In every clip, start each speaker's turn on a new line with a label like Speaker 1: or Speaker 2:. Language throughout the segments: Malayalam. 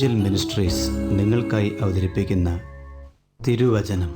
Speaker 1: ഇവാഞ്ചൽ മിനിസ്ട്രീസ് നിങ്ങൾക്കായി അവതരിപ്പിക്കുന്ന തിരുവചനം.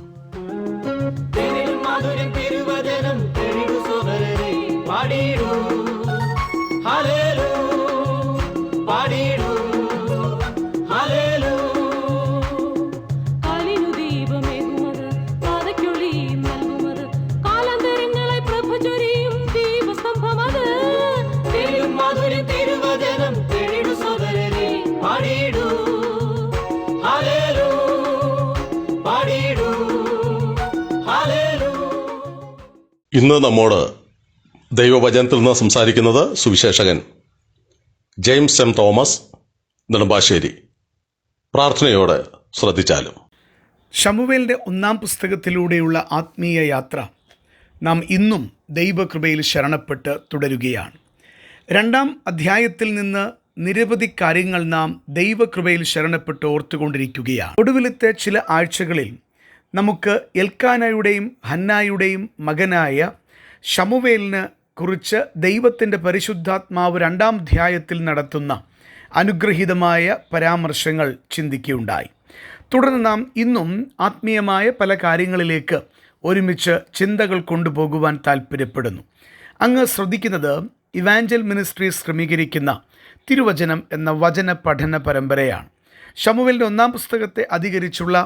Speaker 2: ഇന്ന് നമ്മോട് ദൈവവചനത്തിൽ നിന്ന് സംസാരിക്കുന്നത് Suviseshakan James M Thomas Nedumbassery. പ്രാർത്ഥനയോടെ ശ്രദ്ധിച്ചാലും.
Speaker 3: ശമൂവേലിൻ്റെ 1-ാം പുസ്തകത്തിലൂടെയുള്ള ആത്മീയ യാത്ര നാം ഇന്നും ദൈവകൃപയിൽ ശരണപ്പെട്ട് തുടരുകയാണ്. 2-ാം അധ്യായത്തിൽ നിന്ന് നിരവധി കാര്യങ്ങൾ നാം ദൈവകൃപയിൽ ശരണപ്പെട്ട് ഓർത്തുകൊണ്ടിരിക്കുകയാണ്. ഒടുവിലത്തെ ചില ആഴ്ചകളിൽ നമുക്ക് എൽക്കാനയുടെയും ഹന്നായുടെയും മകനായ ശമൂവേലിനെ കുറിച്ച് ദൈവത്തിൻ്റെ പരിശുദ്ധാത്മാവ് 2-ാം അധ്യായത്തിൽ നടത്തുന്ന അനുഗ്രഹീതമായ പരാമർശങ്ങൾ ചിന്തിക്കുകയുണ്ടായി. തുടർന്ന് നാം ഇന്നും ആത്മീയമായ പല കാര്യങ്ങളിലേക്ക് ഒരുമിച്ച് ചിന്തകൾ കൊണ്ടുപോകുവാൻ താല്പര്യപ്പെടുന്നു. അങ്ങ് ശ്രദ്ധിക്കുന്നത് ഇവാഞ്ചൽ മിനിസ്ട്രീസ് ക്രമീകരിക്കുന്ന തിരുവചനം എന്ന വചന പഠന പരമ്പരയാണ്. ശമൂവേലിൻ്റെ 1-ാം പുസ്തകത്തെ അധികരിച്ചുള്ള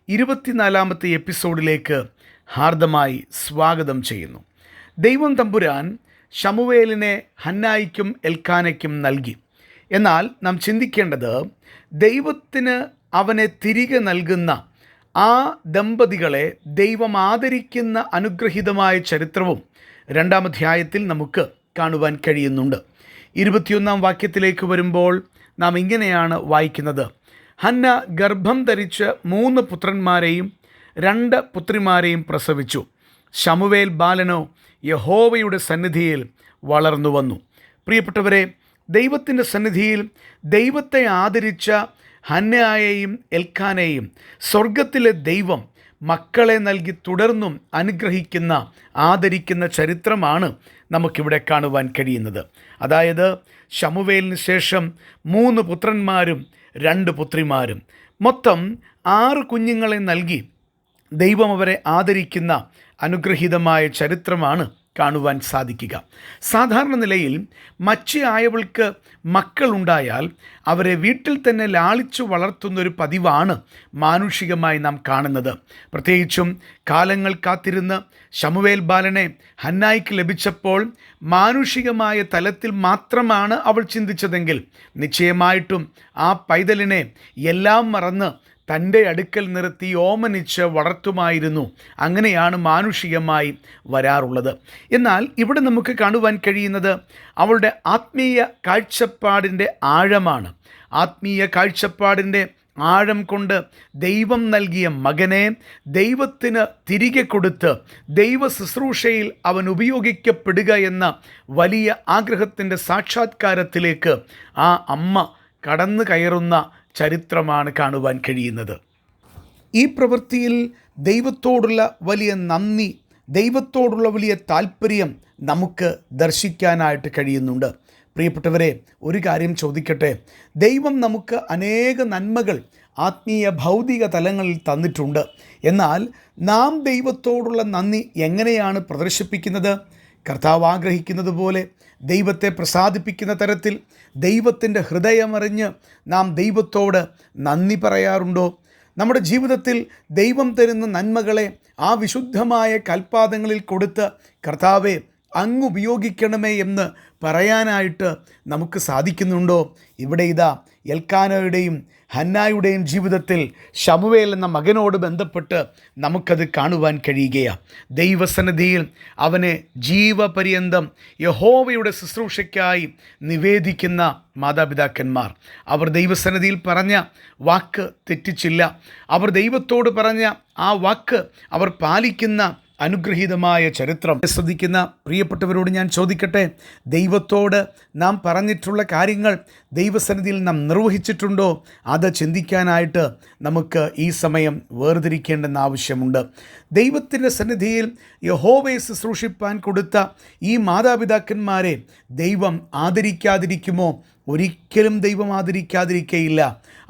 Speaker 3: 24-ാമത്തെ എപ്പിസോഡിലേക്ക് ഹാർദമായി സ്വാഗതം ചെയ്യുന്നു. ദൈവം തമ്പുരാൻ ശമൂവേലിനെ ഹന്നായിക്കും എൽക്കാനയ്ക്കും നൽകി. എന്നാൽ നാം ചിന്തിക്കേണ്ടത് ദൈവത്തിന് അവനെ തിരികെ നൽകുന്ന ആ ദമ്പതികളെ ദൈവം ആദരിക്കുന്ന അനുഗ്രഹീതമായ ചരിത്രവും 2-ാം അധ്യായത്തിൽ നമുക്ക് കാണുവാൻ കഴിയുന്നുണ്ട്. 21-ാം വാക്യത്തിലേക്ക് വരുമ്പോൾ നാം ഇങ്ങനെയാണ് വായിക്കുന്നത്: ഹന്ന ഗർഭം ധരിച്ച് 3 പുത്രന്മാരെയും 2 പുത്രിമാരെയും പ്രസവിച്ചു. ശമൂവേൽ ബാലനോ യഹോവയുടെ സന്നിധിയിൽ വളർന്നു വന്നു. പ്രിയപ്പെട്ടവരെ, ദൈവത്തിൻ്റെ സന്നിധിയിൽ ദൈവത്തെ ആദരിച്ച ഹന്നയെയും എൽക്കാനയെയും സ്വർഗത്തിലെ ദൈവം മക്കളെ നൽകി തുടർന്നും അനുഗ്രഹിക്കുന്ന ആദരിക്കുന്ന ചരിത്രമാണ് നമുക്കിവിടെ കാണുവാൻ കഴിയുന്നത്. അതായത് ശമൂവേലിന് ശേഷം 3 പുത്രന്മാരും 2 പുത്രിമാരും, മൊത്തം 6 കുഞ്ഞുങ്ങളെ നൽകി ദൈവം അവരെ ആദരിക്കുന്ന അനുഗ്രഹീതമായ ചരിത്രമാണ് കാണുവാൻ സാധിക്കുക. സാധാരണ നിലയിൽ മച്ചിയായവൾക്ക് മക്കളുണ്ടായാൽ അവരെ വീട്ടിൽ തന്നെ ലാളിച്ചു വളർത്തുന്നൊരു പതിവാണ് മാനുഷികമായി നാം കാണുന്നത്. പ്രത്യേകിച്ചും കാലങ്ങൾ കാത്തിരുന്ന് ശമൂവേൽ ബാലനെ ഹന്നായിക്ക് ലഭിച്ചപ്പോൾ മാനുഷികമായ തലത്തിൽ മാത്രമാണ് അവൾ ചിന്തിച്ചതെങ്കിൽ നിശ്ചയമായിട്ടും ആ പൈതലിനെ എല്ലാം മറന്ന് തൻ്റെ അടുക്കൽ നിർത്തി ഓമനിച്ച് വളർത്തുമായിരുന്നു. അങ്ങനെയാണ് മാനുഷികമായി വരാറുള്ളത്. എന്നാൽ ഇവിടെ നമുക്ക് കാണുവാൻ കഴിയുന്നത് അവളുടെ ആത്മീയ കാഴ്ചപ്പാടിൻ്റെ ആഴമാണ്. ആത്മീയ കാഴ്ചപ്പാടിൻ്റെ ആഴം കൊണ്ട് ദൈവം നൽകിയ മകനെ ദൈവത്തിന് തിരികെ കൊടുത്ത് ദൈവ ശുശ്രൂഷയിൽ അവൻ ഉപയോഗിക്കപ്പെടുക എന്ന വലിയ ആഗ്രഹത്തിൻ്റെ സാക്ഷാത്കാരത്തിലേക്ക് ആ അമ്മ കടന്നു കയറുന്ന ചരിത്രമാണ് കാണുവാൻ കഴിയുന്നത്. ഈ പ്രവൃത്തിയിൽ ദൈവത്തോടുള്ള വലിയ നന്ദി, ദൈവത്തോടുള്ള വലിയ താല്പര്യം നമുക്ക് ദർശിക്കാനായിട്ട് കഴിയുന്നുണ്ട്. പ്രിയപ്പെട്ടവരെ, ഒരു കാര്യം ചോദിക്കട്ടെ. ദൈവം നമുക്ക് അനേക നന്മകൾ ആത്മീയ ഭൗതിക തലങ്ങളിൽ തന്നിട്ടുണ്ട്. എന്നാൽ നാം ദൈവത്തോടുള്ള നന്ദി എങ്ങനെയാണ് പ്രദർശിപ്പിക്കുന്നത്? കർത്താവ് ആഗ്രഹിക്കുന്നത് പോലെ ദൈവത്തെ പ്രസാദിപ്പിക്കുന്ന തരത്തിൽ ദൈവത്തിൻ്റെ ഹൃദയമറിഞ്ഞ് നാം ദൈവത്തോട് നന്ദി പറയാറുണ്ടോ? നമ്മുടെ ജീവിതത്തിൽ ദൈവം തരുന്ന നന്മകളെ ആ വിശുദ്ധമായ കൽപ്പാദങ്ങളിൽ കൊടുത്ത് കർത്താവെ അങ്ങ് ഉപയോഗിക്കണമേ എന്ന് പറയാനായിട്ട് നമുക്ക് സാധിക്കുന്നുണ്ടോ? ഇവിടെ ഇതാ എൽക്കാനയുടെയും ഹന്നായുടെയും ജീവിതത്തിൽ ശമൂവേൽ എന്ന മകനോട് ബന്ധപ്പെട്ട് നമുക്കത് കാണുവാൻ കഴിയുകയാണ്. ദൈവസന്നിധിയിൽ അവനെ ജീവപര്യന്തം യഹോവയുടെ ശുശ്രൂഷയ്ക്കായി നിവേദിക്കുന്ന മാതാപിതാക്കന്മാർ. അവർ ദൈവസന്നിധിയിൽ പറഞ്ഞ വാക്ക് തെറ്റിച്ചില്ല. അവർ ദൈവത്തോട് പറഞ്ഞ ആ വാക്ക് അവർ പാലിക്കുന്ന അനുഗ്രഹീതമായ ചരിത്രം. ശ്രദ്ധിക്കുന്ന പ്രിയപ്പെട്ടവരോട് ഞാൻ ചോദിക്കട്ടെ, ദൈവത്തോട് നാം പറഞ്ഞിട്ടുള്ള കാര്യങ്ങൾ ദൈവസന്നിധിയിൽ നാം നിർവഹിച്ചിട്ടുണ്ടോ? അത് ചിന്തിക്കാനായിട്ട് നമുക്ക് ഈ സമയം വേർതിരിക്കേണ്ടെന്ന ആവശ്യമുണ്ട്. ദൈവത്തിൻ്റെ സന്നിധിയിൽ യഹോവയെ ശുശ്രൂഷിപ്പാൻ കൊടുത്ത ഈ മാതാപിതാക്കന്മാരെ ദൈവം ആദരിക്കാതിരിക്കുമോ ഒരിക്കലും ദൈവം ആദരിക്കാതിരിക്കയില്ല.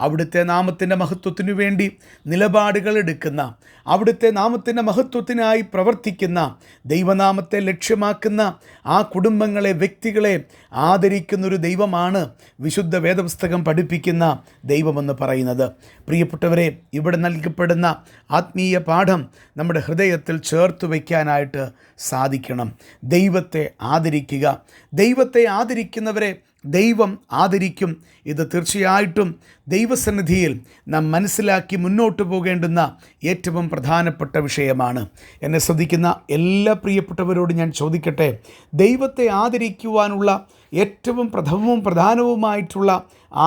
Speaker 3: അവിടുത്തെ നാമത്തിൻ്റെ മഹത്വത്തിനു വേണ്ടി നിലപാടുകൾ എടുക്കുന്ന, അവിടുത്തെ നാമത്തിൻ്റെ മഹത്വത്തിനായി പ്രവർത്തിക്കുന്ന, ദൈവനാമത്തെ ലക്ഷ്യമാക്കുന്ന ആ കുടുംബങ്ങളെ, വ്യക്തികളെ ആദരിക്കുന്നൊരു ദൈവമാണ് വിശുദ്ധ വേദപുസ്തകം പഠിപ്പിക്കുന്ന ദൈവമെന്ന് പറയുന്നത്. പ്രിയപ്പെട്ടവരെ, ഇവിടെ നൽകപ്പെടുന്ന ആത്മീയ പാഠം നമ്മുടെ ഹൃദയത്തിൽ ചേർത്ത് വയ്ക്കാനായിട്ട് സാധിക്കണം. ദൈവത്തെ ആദരിക്കുക. ദൈവത്തെ ആദരിക്കുന്നവരെ ദൈവം ആദരിക്കും. ഇത് തീർച്ചയായിട്ടും ദൈവസന്നിധിയിൽ നാം മനസ്സിലാക്കി മുന്നോട്ട് പോകേണ്ടുന്ന ഏറ്റവും പ്രധാനപ്പെട്ട വിഷയമാണ്. എന്നെ ശ്രദ്ധിക്കുന്ന എല്ലാ പ്രിയപ്പെട്ടവരോടും ഞാൻ ചോദിക്കട്ടെ, ദൈവത്തെ ആദരിക്കുവാനുള്ള ഏറ്റവും പ്രധാനവുമായിട്ടുള്ള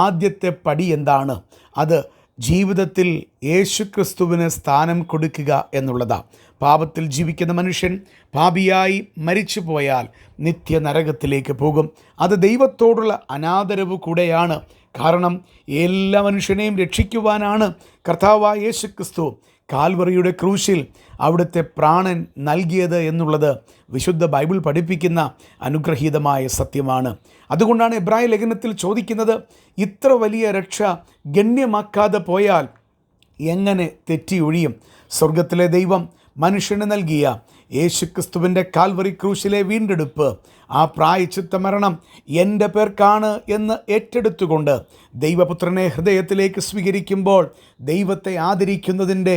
Speaker 3: ആദ്യത്തെ പടി എന്താണ്? അത് ജീവിതത്തിൽ യേശുക്രിസ്തുവിന് സ്ഥാനം കൊടുക്കുക എന്നുള്ളതാണ്. പാപത്തിൽ ജീവിക്കുന്ന മനുഷ്യൻ പാപിയായി മരിച്ചു പോയാൽ നിത്യനരകത്തിലേക്ക് പോകും. അത് ദൈവത്തോടുള്ള അനാദരവ് കൂടെയാണ്. കാരണം എല്ലാ മനുഷ്യനെയും രക്ഷിക്കുവാനാണ് കർത്താവായ യേശുക്രിസ്തു കാൽവറിയുടെ ക്രൂശിൽ അവിടുത്തെ പ്രാണൻ നൽകിയത് എന്നുള്ളത് വിശുദ്ധ ബൈബിൾ പഠിപ്പിക്കുന്ന അനുഗ്രഹീതമായ സത്യമാണ്. അതുകൊണ്ടാണ് എബ്രായ ലേഖനത്തിൽ ചോദിക്കുന്നത്, ഇത്ര വലിയ രക്ഷ ഗണ്യമാക്കാതെ പോയാൽ എങ്ങനെ തെറ്റിയൊഴിയും? സ്വർഗത്തിലെ ദൈവം മനുഷ്യന് നൽകിയ യേശുക്രിസ്തുവിൻ്റെ കാൽവറി ക്രൂശിലെ വീണ്ടെടുപ്പ്, ആ പ്രായശ്ചിത്ത മരണം എൻ്റെ പേർക്കാണ് എന്ന് ഏറ്റെടുത്തുകൊണ്ട് ദൈവപുത്രനെ ഹൃദയത്തിലേക്ക് സ്വീകരിക്കുമ്പോൾ ദൈവത്തെ ആദരിക്കുന്നതിൻ്റെ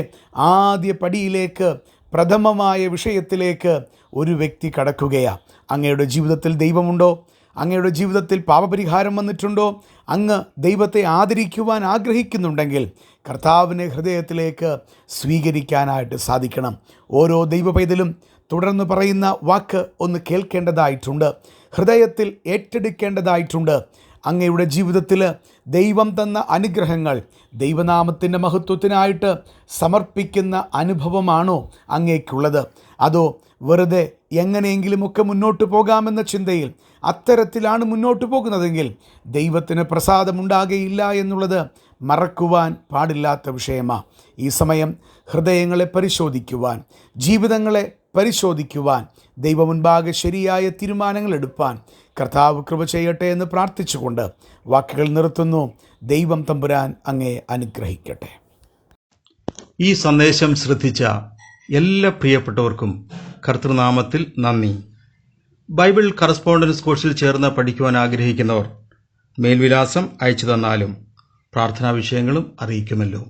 Speaker 3: ആദ്യ പടിയിലേക്ക്, പ്രഥമമായ വിഷയത്തിലേക്ക് ഒരു വ്യക്തി കടക്കുകയാണ്. അങ്ങയുടെ ജീവിതത്തിൽ ദൈവമുണ്ടോ? അങ്ങയുടെ ജീവിതത്തിൽ പാപപരിഹാരം വന്നിട്ടുണ്ടോ? അങ്ങ് ദൈവത്തെ ആദരിക്കുവാൻ ആഗ്രഹിക്കുന്നുണ്ടെങ്കിൽ കർത്താവിനെ ഹൃദയത്തിലേക്ക് സ്വീകരിക്കാനായിട്ട് സാധിക്കണം. ഓരോ ദൈവ പൈതലും തുടർന്ന് പറയുന്ന വാക്ക് ഒന്ന് കേൾക്കേണ്ടതായിട്ടുണ്ട്, ഹൃദയത്തിൽ ഏറ്റെടുക്കേണ്ടതായിട്ടുണ്ട്. അങ്ങയുടെ ജീവിതത്തിൽ ദൈവം തന്ന അനുഗ്രഹങ്ങൾ ദൈവനാമത്തിൻ്റെ മഹത്വത്തിനായിട്ട് സമർപ്പിക്കുന്ന അനുഭവമാണോ അങ്ങേക്കുള്ളത്? അതോ വെറുതെ എങ്ങനെയെങ്കിലുമൊക്കെ മുന്നോട്ട് പോകാമെന്ന ചിന്തയിൽ അത്തരത്തിലാണ് മുന്നോട്ട് പോകുന്നതെങ്കിൽ ദൈവത്തിന് പ്രസാദമുണ്ടാകുകയില്ല എന്നുള്ളത് മറക്കുവാൻ പാടില്ലാത്ത വിഷയമാണ്. ഈ സമയം ഹൃദയങ്ങളെ പരിശോധിക്കുവാൻ, ജീവിതങ്ങളെ പരിശോധിക്കുവാൻ, ദൈവമുൻപാകെ ശരിയായ തീരുമാനങ്ങൾ എടുപ്പാൻ കർത്താവ് കൃപ ചെയ്യട്ടെ എന്ന് പ്രാർത്ഥിച്ചുകൊണ്ട് വാക്കുകൾ നിർത്തുന്നു. ദൈവം തമ്പുരാൻ അങ്ങയെ അനുഗ്രഹിക്കട്ടെ.
Speaker 1: ഈ സന്ദേശം ശ്രദ്ധിച്ച എല്ലാ പ്രിയപ്പെട്ടവർക്കും കർത്തൃനാമത്തിൽ നന്ദി. ബൈബിൾ കറസ്പോണ്ടൻസ് കോഴ്സിൽ ചേർന്ന് പഠിക്കുവാൻ ആഗ്രഹിക്കുന്നവർ മേൽവിലാസം അയച്ചു തന്നാലും പ്രാർത്ഥനാ വിഷയങ്ങളും അറിയിക്കുമല്ലോ.